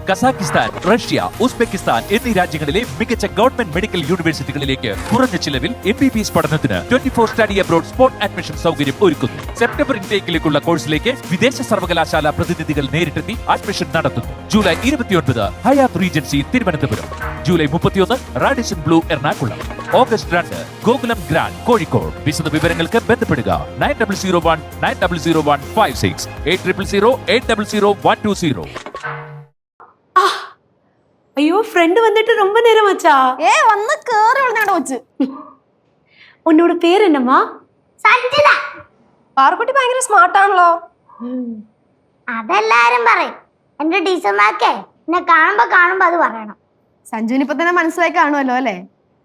Kazakhstan, Russia, Uzbekistan എന്നീ രാജ്യങ്ങളിലെ മികച്ച ഗവൺമെന്റ് മെഡിക്കൽ യൂണിവേഴ്സിറ്റികളിലേക്ക് കുറഞ്ഞ ചിലവിൽ MBBS പഠനത്തിന് 24 സ്റ്റഡി അബ്രോഡ് സ്പോട്ട് അഡ്മിഷൻ സൗകര്യം ഒരുക്കുന്നു. സെപ്റ്റംബർ ഇൻടേക്കിലേക്കുള്ള കോഴ്സിലേക്ക് വിദേശ സർവകലാശാല പ്രതിനിധികൾ നേരിട്ടെത്തി അഡ്മിഷൻ നടത്തുന്നു. July 29 Hyatt Regency Thiruvananthapuram, July 31 Radisson Blu Ernakulam, August 2 Gokulam grand Kozhikode. വിശദ വിവരങ്ങൾക്ക് ബന്ധപ്പെടുക 9001900156 8000800120. ஐயோ ஃப்ரெண்டு வந்துட்டு ரொம்ப நேரம் ஆச்சா? വന്ന് കേറി വിളഞ്ഞാണ്ട് വെച്ച്. உன்னோட பேர் என்னம்மா? സഞ്ജിത. പാറക്കുട്ടി ഭയങ്കര സ്മാർട്ട് ആണല്ലോ. അതെല്ലാരും പറയും. എന്റെ ടീച്ചർമാർക്കേ എന്നെ കാണുമ്പോ അത് പറയണം. സഞ്ജുവിന് ഇപ്പൊ തന്നെ മനസ്സിലായി കാണുമല്ലോ അല്ലേ?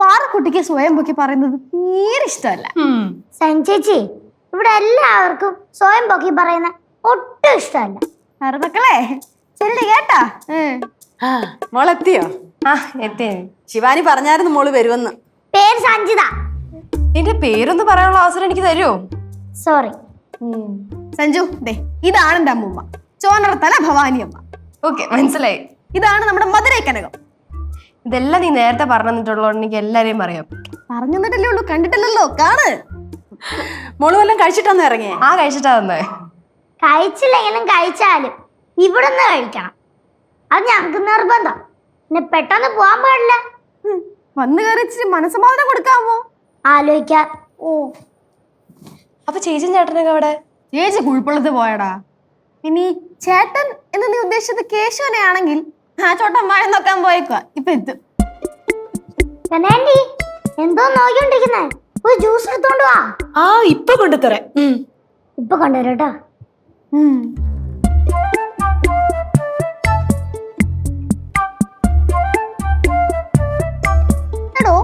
പാറക്കുട്ടിക്ക് സ്വയം പൊക്കി പറയുന്നത് തീരെ ഇഷ്ടമല്ല. സഞ്ജേച്ചി, ഇവിടെ എല്ലാവർക്കും സ്വയം പൊക്കി പറയുന്ന ഒട്ടും ഇഷ്ടമല്ല. വേറെ മക്കളെ ചെല്ലി കേട്ടാ. മോളെത്തിയോ? ആ എത്തി. ശിവാനി പറഞ്ഞായിരുന്നു മോള് വരുമെന്ന്. പേര് സഞ്ജിത. നിന്റെ പേരൊന്ന് പറയാനുള്ള അവസരം എനിക്ക് തരുമോ? സോറി. സഞ്ജു, ദേ ഇതാണ് എന്റെ അമ്മൂമ്മ, ചോനറത്തല ഭവാനി അമ്മ. ഓക്കെ, മനസ്സിലായി. ഇതാണ് നമ്മുടെ മധുരൈ കനകം. ഇതെല്ലാം നീ നേരത്തെ പറഞ്ഞു തന്നിട്ടുള്ളതുകൊണ്ട് എനിക്ക് എല്ലാരെയും അറിയാം. പറഞ്ഞു തന്നിട്ടല്ലേ ഉള്ളൂ, കണ്ടിട്ടില്ലല്ലോ. കാണ്. മോള് വല്ലതും കഴിച്ചിട്ടാന്ന് ഇറങ്ങിയേ? ആ കഴിച്ചിട്ടാ വന്നേ. കഴിച്ചില്ലെങ്കിലും കഴിച്ചാലും ഇവിടുന്ന് കഴിക്കണം. അത് ഞങ്ങൾക്ക് നിർബന്ധം. പിന്നെ പെട്ടെന്ന് പോകാൻ പാടില്ല. വന്ന് കയറി ഇച്ചിരി മനസ്സമാധാനം കൊടുക്കാമോ? ആലോചിക്കാം. ഓ, അപ്പൊ ചേച്ചി ചേട്ടനൊക്കെ അവിടെ? ചേച്ചി കുഴപ്പമുള്ളത് പോയടാ. പിന്നെ ഈ ചേട്ടൻ എന്ന് നീ ഉദ്ദേശിച്ചത് കേശവനെ ആണെങ്കിൽ ആ ചോട്ടൻ മഴ നോക്കാൻ പോയേക്കുക. ഇപ്പൊ എത്തും. കനാൻഡി, എന്തോ നോക്കിക്കൊണ്ടിരിക്കുന്നേ? ഒരു ജ്യൂസ് എടുത്തോണ്ട് വാ. ആ ഇപ്പൊ കൊണ്ടുതരാം. ഇപ്പൊ കൊണ്ടുവരാം കേട്ടോ. എടോ,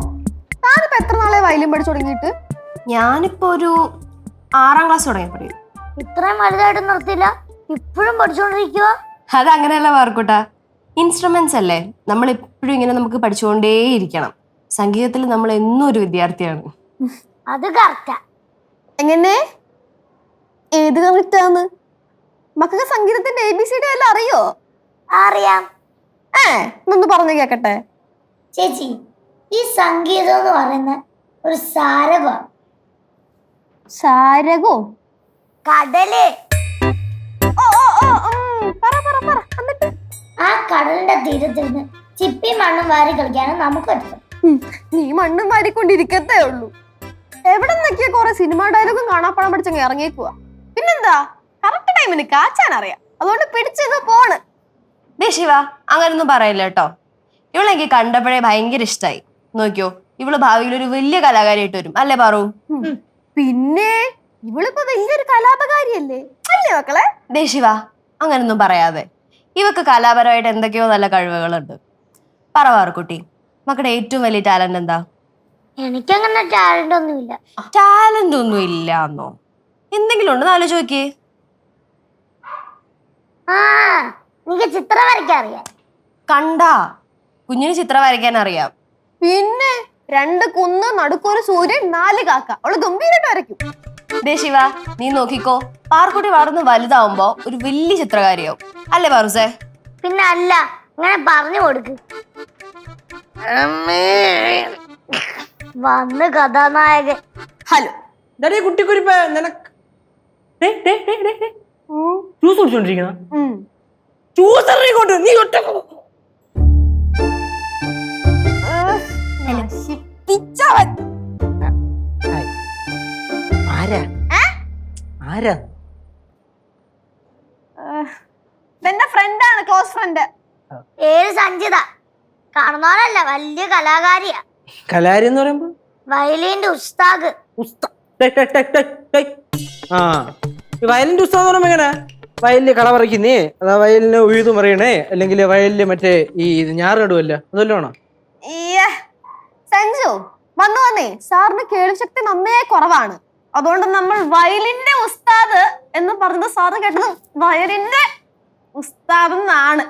താനിപ്പോ എത്ര നാളെ വയലിൻ പഠിച്ചു തുടങ്ങിയിട്ട്? ഞാനിപ്പോ ഒരു 6ാം ക്ലാസ് തുടങ്ങിയപ്പോഴേ. ഇത്രയും വലുതായിട്ട് നിർത്തില്ല, ഇപ്പോഴും പഠിച്ചുകൊണ്ടിരിക്കുക. അതങ്ങനെയല്ല പാർക്കൂട്ടാ, ഇൻസ്ട്രുമെന്റ്സ് അല്ലേ, നമ്മൾ എപ്പോഴും ഇങ്ങനെ നമുക്ക് പഠിച്ചുകൊണ്ടേയിരിക്കണം. സംഗീതത്തിൽ നമ്മൾ എന്നും ഒരു വിദ്യാർത്ഥിയാണ്. അത് കറക്റ്റാ. എങ്ങനെ? ഏത് കറക്റ്റാന്ന്? മക്കൾക്ക് സംഗീതത്തിന്റെ ABCD എല്ലാം അറിയോ? അറിയാം. ഒന്ന് പറഞ്ഞു കേക്കട്ടെ. ചേച്ചി, ഈ സംഗീതം എന്ന് പറയുന്ന ഒരു സാരകമാണ്. സാരകോ? കടല്. ആ കടലിന്റെ തീരത്തിരുന്ന് ചിപ്പി മണ്ണും വാരി കളിക്കാനും നമുക്ക് പറ്റും. നീ മണ്ണും വാരിക്കൊണ്ടിരിക്കത്തേ ഉള്ളൂ. എവിടെ നിന്നൊക്കെയാ കുറെ സിനിമ ഡയലോഗും കാണാപ്പാടം പഠിച്ചങ്ങ് ഇറങ്ങിയേക്കുക. പിന്നെന്താ, കറക്റ്റ് ടൈമിന് കാച്ചാൻ അറിയാം. അതുകൊണ്ട് പിടിച്ചത് പോണ്. ശിവ, അങ്ങനൊന്നും പറയില്ല കേട്ടോ. ഇവളെനിക്ക് കണ്ടപ്പോഴേ ഭയങ്കര ഇഷ്ടായി. നോക്കിയോ, ഇവള് ഭാവിയിൽ ഒരു വലിയ കലാകാരിയായിട്ട് വരും അല്ലേ പാറു? പിന്നെ ഇവളിപ്പോ വലിയൊരു കലാപകാരിയല്ലേ അല്ലേ മക്കളെ? ശിവ, അങ്ങനൊന്നും പറയാതെ. ഇവക്ക് കലാപരമായിട്ട് എന്തൊക്കെയോ നല്ല കഴിവുകളുണ്ട്. പറ പാറുക്കുട്ടി, മക്കളുടെ ഏറ്റവും വലിയ ടാലന്റ് എന്താ? എനിക്കങ്ങനെ ടാലന്റ് ഒന്നുമില്ല. ടാലന്റ് ഒന്നും ഇല്ല എന്നോ? എന്തെങ്കിലും ഉണ്ടെന്ന് ആലോചിച്ച് നോക്കിയേ. ആ, എനിക്ക് ചിത്രം വരയ്ക്കാൻ അറിയാം. കണ്ടാ, കുഞ്ഞിന് ചിത്രം വരയ്ക്കാൻ അറിയാം. പിന്നെ 2 കുന്ന്, നടുക്കൊരു സൂര്യൻ, 4 കാക്ക. അവള് ഗംഭീരമായിട്ട് വരയ്ക്കും. ശിവ, നീ നോക്കിക്കോ, പാർക്കുട്ടി വളർന്ന് വലുതാവുമ്പോ ഒരു വലിയ ചിത്രകാരിയാവും അല്ലേ പാറുസേ? പിന്നെ അല്ല, ഇങ്ങനെ പറഞ്ഞു കൊടുക്ക്. വന്ന് കഥാനായകൻ. ഹലോ കുട്ടിക്കുരിപ്പ്, നിനക്ക് ജ്യൂസ് കുടിച്ചോണ്ടിരിക്കണ? ജ്യൂസ് ഇറങ്ങിക്കൊണ്ട് നീ ഒറ്റ എന്റെ ഫ്രണ്ടാണ്, ക്ലോസ് ഫ്രണ്ട്. പേര് സഞ്ജിത. കാണുന്നവരല്ല, വലിയ കലാകാരിയാ. കലാരി എന്ന് പറയുമ്പോ വയലിന്റെ ഉസ്താദ്. വയലിന്റെ ഉസ്താദ് പറയുമ്പോ എങ്ങനെ? വയലില് കള പറിക്കുന്നേ, അതാ വയലിന് ഉഴുതു മറിയണേ, അല്ലെങ്കിൽ വയലില് മറ്റേ ഈ ഞാറിടുമല്ലോ, അതല്ലോ? സഞ്ജു, വന്നേ സാറിന് കേൾവിശക്തി നന്നേ കുറവാണ്. അതുകൊണ്ട് നമ്മൾ വയലിന്റെ ഉസ്താദ് എന്ന് പറഞ്ഞത് സാറ് കേട്ടത് വയലിന്റെ ഉസ്താദ് എന്നാണ്.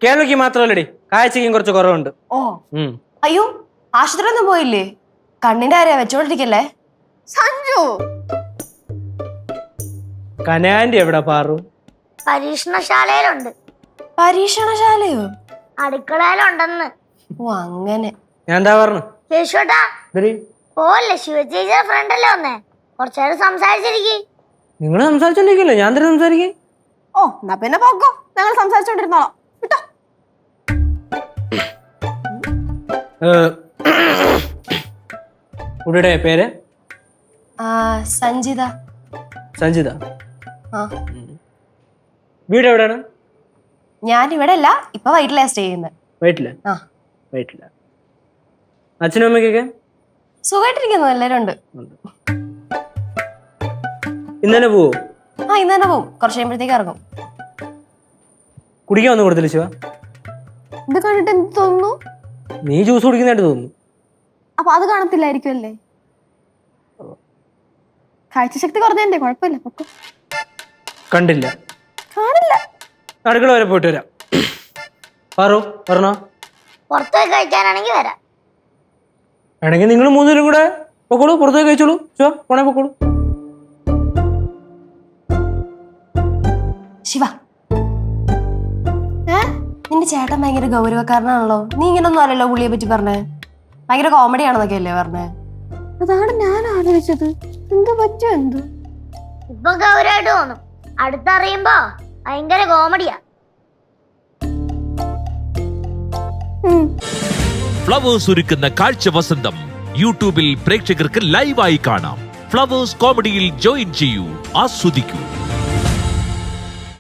കേൾവിക്ക് മാത്രമല്ലടി, കാഴ്ചയ്ക്കും കുറച്ച് കുറവുണ്ട്. ഓ, അയ്യോ, ആശുപത്രി ഒന്നും പോയില്ലേ? കണ്ണിന്റെ ആരെയാ വെച്ചോണ്ടിരിക്കല്ലേ സഞ്ജു? കനാൻഡി എവിടെ പാറു? പരീക്ഷണശാലയിലുണ്ട്. പരീക്ഷണശാലയോ? അടുക്കളയിലുണ്ടെന്ന്. ഓ അങ്ങനെ. ഞാൻ എന്താ പറഞ്ഞു? കേശുട്ടാ ഓല്ലേ ശിവചേച്ചിയുടെ ഫ്രണ്ടല്ലേ വന്നേ, കുറച്ചേരം സംസാരിച്ചിരിക്കേ. നിങ്ങൾ സംസാരിച്ചോണ്ടിരിക്കല്ലേ, ഞാൻ തന്നെ സംസാരിക്കേ. ഓ എന്നാ പിന്നെ പോക്കോ, ഞങ്ങൾ സംസാരിച്ചോണ്ടിരുന്നോളാം കേട്ടോ. കുട്ടിയുടെ പേര്? സഞ്ജിത. സഞ്ജിത. ആ വീട് എവിടെയാണ്? ഞാൻ ഇവിടെ അല്ല, ഇപ്പൊ വൈറ്റിലാ സ്റ്റേ ചെയ്യുന്നത്. വീട്ടില്? ആ വീട്ടില. അച്ഛനും അമ്മയ്ക്കൊക്കെ സുഖമായിട്ടിരിക്കുന്നു, എല്ലാരും ഉണ്ട്. ഇന്നലെ പോവോ? ആ ഇന്ന് തന്നെ പോവും, കുറച്ച് കഴിയുമ്പോഴത്തേക്ക് ഇറങ്ങും. കുടിക്കാൻ ഒന്നും കൊടുത്തില്ല ശിവ? ഇത് കണ്ടിട്ട് എന്ത് തോന്നുന്നു? നീ ജ്യൂസ് കുടിക്കുന്നതായിട്ട് തോന്നുന്നു. അപ്പൊ അത് കാണത്തില്ലായിരിക്കും അല്ലേ? കാഴ്ചശക്തി കുറഞ്ഞതിന്റെ കുഴപ്പമില്ല, പൊക്കോ. കണ്ടില്ല. കാണില്ല. അടുക്കള വരെ പോയിട്ട് വരാം. പറു പറഞ്ഞോ. പുറത്തുപോയി കഴിക്കാനാണെങ്കിൽ വരാം. വേണമെങ്കിൽ നിങ്ങൾ മൂന്നുപേരും കൂടെ പൊക്കോളൂ, പുറത്തേക്ക് കഴിച്ചോളൂ. ശിവ പോണേ പൊക്കോളൂ. ശിവ, നിന്റെ ചേട്ടൻ ഭയങ്കര ഗൗരവക്കാരനാണല്ലോ. നീ ഇങ്ങനൊന്നും അല്ലല്ലോ പുള്ളിയെ പറ്റി പറഞ്ഞേ. ഭയങ്കര കോമഡി ആണെന്നൊക്കെ അല്ലേ പറഞ്ഞേ? അതാണ് ഞാൻ ആലോചിച്ചത്. എന്ത് പറ്റും എന്തോ. ഇപ്പൊ ഗൗരവമായിട്ട് തോന്നും, അടുത്തറിയുമ്പോ ഭയങ്കര കോമഡിയാ. ഫ്ലവേഴ്സ് ഒരുക്കുന്ന കാഴ്ച വസന്തം യൂട്യൂബിൽ പ്രേക്ഷകർക്ക് ലൈവായി കാണാം. ഫ്ലവേഴ്സ് കോമഡിയിൽ ജോയിൻ ചെയ്യൂ, ആസ്വദിക്കൂ.